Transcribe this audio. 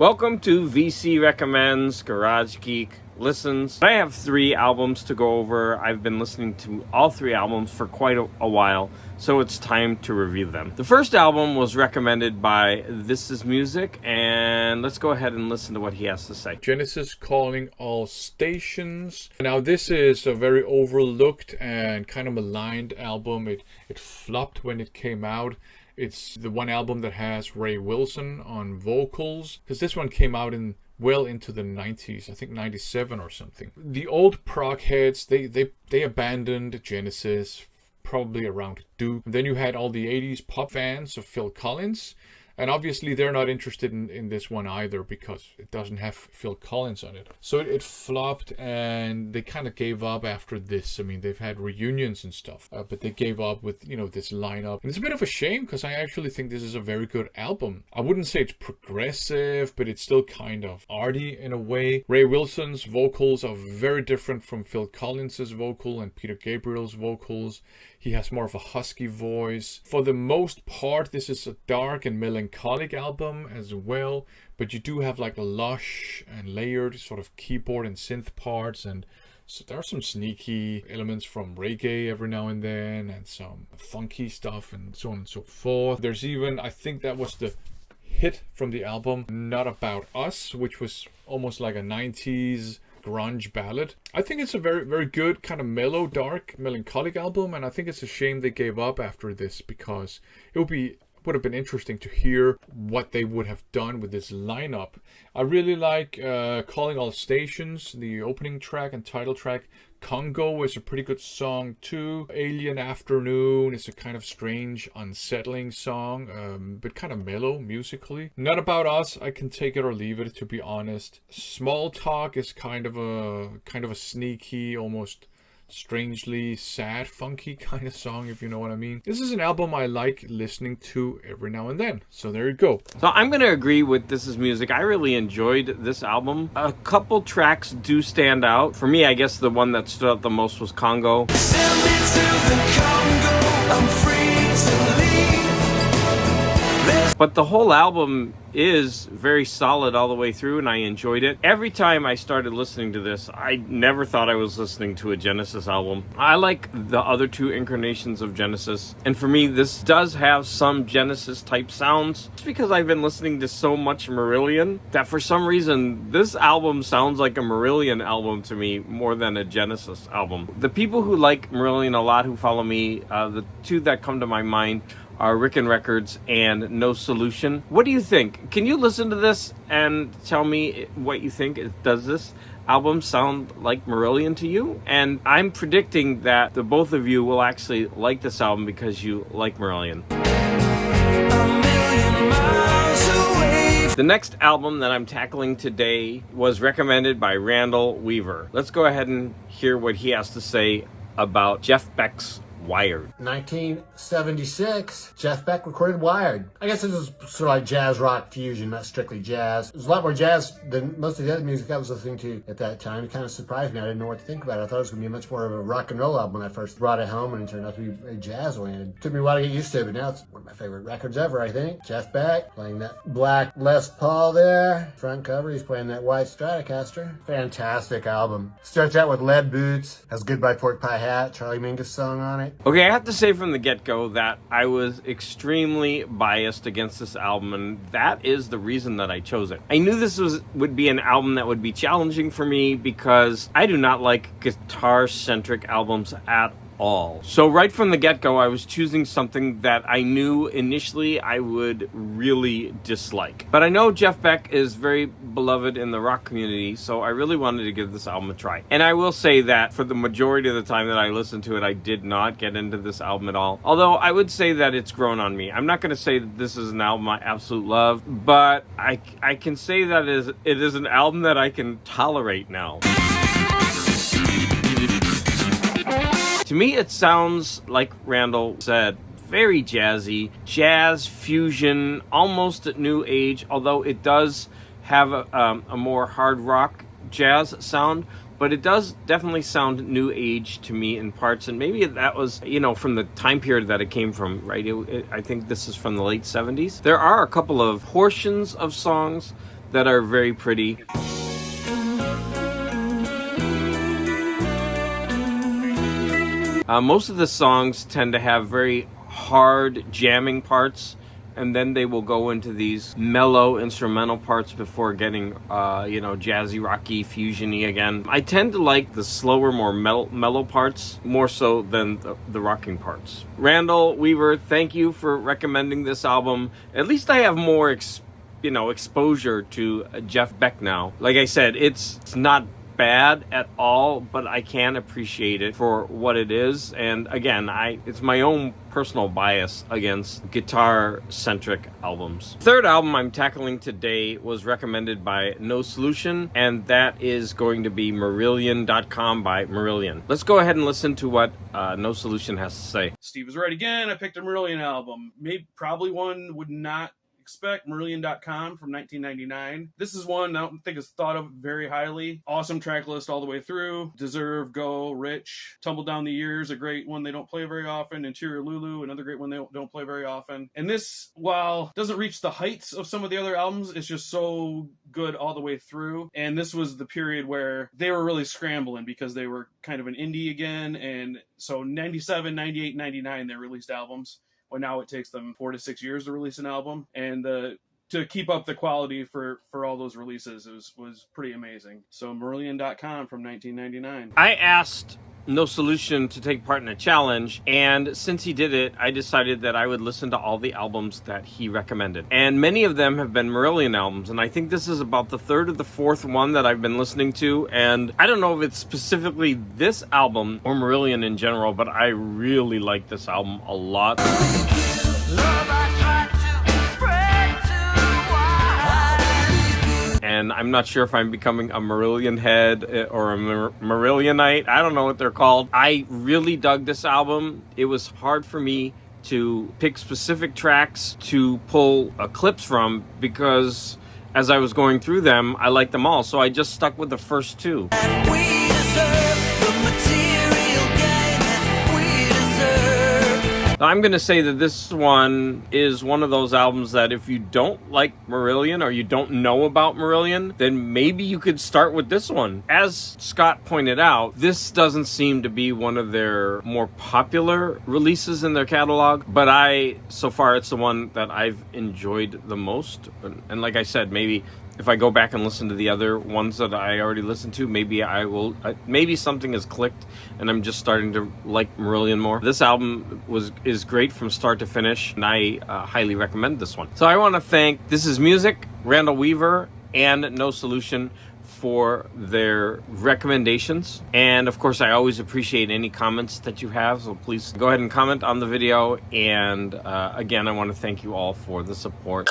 Welcome to VC Recommends, Garage Geek Listens. I have 3 albums to go over. I've been listening to all 3 albums for quite a while, so it's time to review them. The first album was recommended by This Is Music, and let's go ahead and listen to what he has to say. Genesis Calling All Stations. Now this is a very overlooked and kind of maligned album. It flopped when it came out. It's the one album that has Ray Wilson on vocals, because this one came out well into the 90s, I think 97 or something. The old prog heads, they abandoned Genesis probably around Duke. And then you had all the 80s pop fans of Phil Collins, and obviously they're not interested in this one either because it doesn't have Phil Collins on it. So it flopped and they kind of gave up after this. I mean, they've had reunions and stuff, but they gave up with, this lineup. And it's a bit of a shame because I actually think this is a very good album. I wouldn't say it's progressive, but it's still kind of arty in a way. Ray Wilson's vocals are very different from Phil Collins's vocal and Peter Gabriel's vocals. He has more of a husky voice. For the most part, this is a dark and melancholic album as well, but you do have like lush and layered sort of keyboard and synth parts, and so there are some sneaky elements from reggae every now and then, and some funky stuff and so on and so forth. There's even, I think that was the hit from the album, Not About Us, which was almost like a 90s grunge ballad. I think it's a very, very good kind of mellow, dark, melancholic album, and I think it's a shame they gave up after this because it would have been interesting to hear what they would have done with this lineup. I really like Calling All Stations, the opening track and title track. Congo is a pretty good song too. Alien Afternoon is a kind of strange, unsettling song, but kind of mellow musically. Not About Us, I can take it or leave it, to be honest. Small Talk is kind of a sneaky, almost strangely sad, funky kind of song, if you know what I mean. This is an album I like listening to every now and then. So there you go. So I'm going to agree with This Is Music. I really enjoyed this album. A couple tracks do stand out. For me, I guess the one that stood out the most was Congo. Send me to the Congo, I'm free to leave. But the whole album is very solid all the way through, and I enjoyed it. Every time I started listening to this, I never thought I was listening to a Genesis album. I like the other 2 incarnations of Genesis, and for me, this does have some Genesis type sounds. It's because I've been listening to so much Marillion that for some reason, this album sounds like a Marillion album to me more than a Genesis album. The people who like Marillion a lot, who follow me, the 2 that come to my mind are Ricken Records and No Solution. What do you think? Can you listen to this and tell me what you think? Does this album sound like Marillion to you? And I'm predicting that the both of you will actually like this album because you like Marillion. The next album that I'm tackling today was recommended by Randall Weaver. Let's go ahead and hear what he has to say about Jeff Beck's Wired. 1976, Jeff Beck recorded Wired. I guess this is sort of like jazz rock fusion, not strictly jazz. There's a lot more jazz than most of the other music I was listening to at that time. It kind of surprised me. I didn't know what to think about it. I thought it was going to be much more of a rock and roll album when I first brought it home, and it turned out to be very jazz-oriented. It took me a while to get used to it, but now it's one of my favorite records ever, I think. Jeff Beck playing that black Les Paul there. Front cover, he's playing that white Stratocaster. Fantastic album. Starts out with Lead Boots, has Goodbye Pork Pie Hat, Charlie Mingus song on it. Okay, I have to say from the get-go that I was extremely biased against this album, and that is the reason that I chose it. I knew this would be an album that would be challenging for me because I do not like guitar-centric albums at all. So right from the get-go, I was choosing something that I knew initially I would really dislike. But I know Jeff Beck is very beloved in the rock community, so I really wanted to give this album a try. And I will say that for the majority of the time that I listened to it, I did not get into this album at all. Although I would say that it's grown on me. I'm not going to say that this is an album I absolutely love, but I can say that it is an album that I can tolerate now. To me, it sounds, like Randall said, very jazzy, jazz fusion, almost at new age, although it does have a more hard rock jazz sound, but it does definitely sound new age to me in parts, and maybe that was, from the time period that it came from, right? I think this is from the late 70s. There are a couple of portions of songs that are very pretty. Most of the songs tend to have very hard jamming parts, and then they will go into these mellow instrumental parts before getting, you know, jazzy, rocky, fusion-y again. I tend to like the slower, more mellow parts more so than the rocking parts. Randall Weaver, thank you for recommending this album. At least I have more, exposure to Jeff Beck now. Like I said, it's not bad at all, but I can appreciate it for what it is. And again, it's my own personal bias against guitar-centric albums. Third album I'm tackling today was recommended by No Solution, and that is going to be Marillion.com by Marillion. Let's go ahead and listen to what No Solution has to say. Steve is right again. I picked a Marillion album. Probably one would not expect. Marillion.com from 1999. This is one I don't think is thought of very highly. Awesome track list all the way through. Deserve, Go, Rich, Tumble Down the Years, a great one they don't play very often. Interior Lulu, another great one they don't play very often. And this, while doesn't reach the heights of some of the other albums, it's just so good all the way through. And this was the period where they were really scrambling because they were kind of an indie again. And so 97, 98, 99, they released albums. Well, now it takes them 4 to 6 years to release an album, and to keep up the quality for all those releases was pretty amazing. So Marillion.com from 1999. I asked No Solution to take part in a challenge, and since he did it, I decided that I would listen to all the albums that he recommended. And many of them have been Marillion albums, and I think this is about the third or the fourth one that I've been listening to, and I don't know if it's specifically this album or Marillion in general, but I really like this album a lot. And I'm not sure if I'm becoming a Marillion head or a Marillionite. I don't know what they're called. I really dug this album. It was hard for me to pick specific tracks to pull clips from because as I was going through them, I liked them all. So I just stuck with the first two. I'm going to say that this one is one of those albums that if you don't like Marillion or you don't know about Marillion, then maybe you could start with this one. As Scott pointed out, this doesn't seem to be one of their more popular releases in their catalog, but so far it's the one that I've enjoyed the most. And like I said, maybe if I go back and listen to the other ones that I already listened to, maybe I will, maybe something has clicked and I'm just starting to like Marillion more. This album is great from start to finish, and I highly recommend this one. So I want to thank This Is Music, Randall Weaver, and No Solution for their recommendations. And of course, I always appreciate any comments that you have, so please go ahead and comment on the video. And again, I want to thank you all for the support.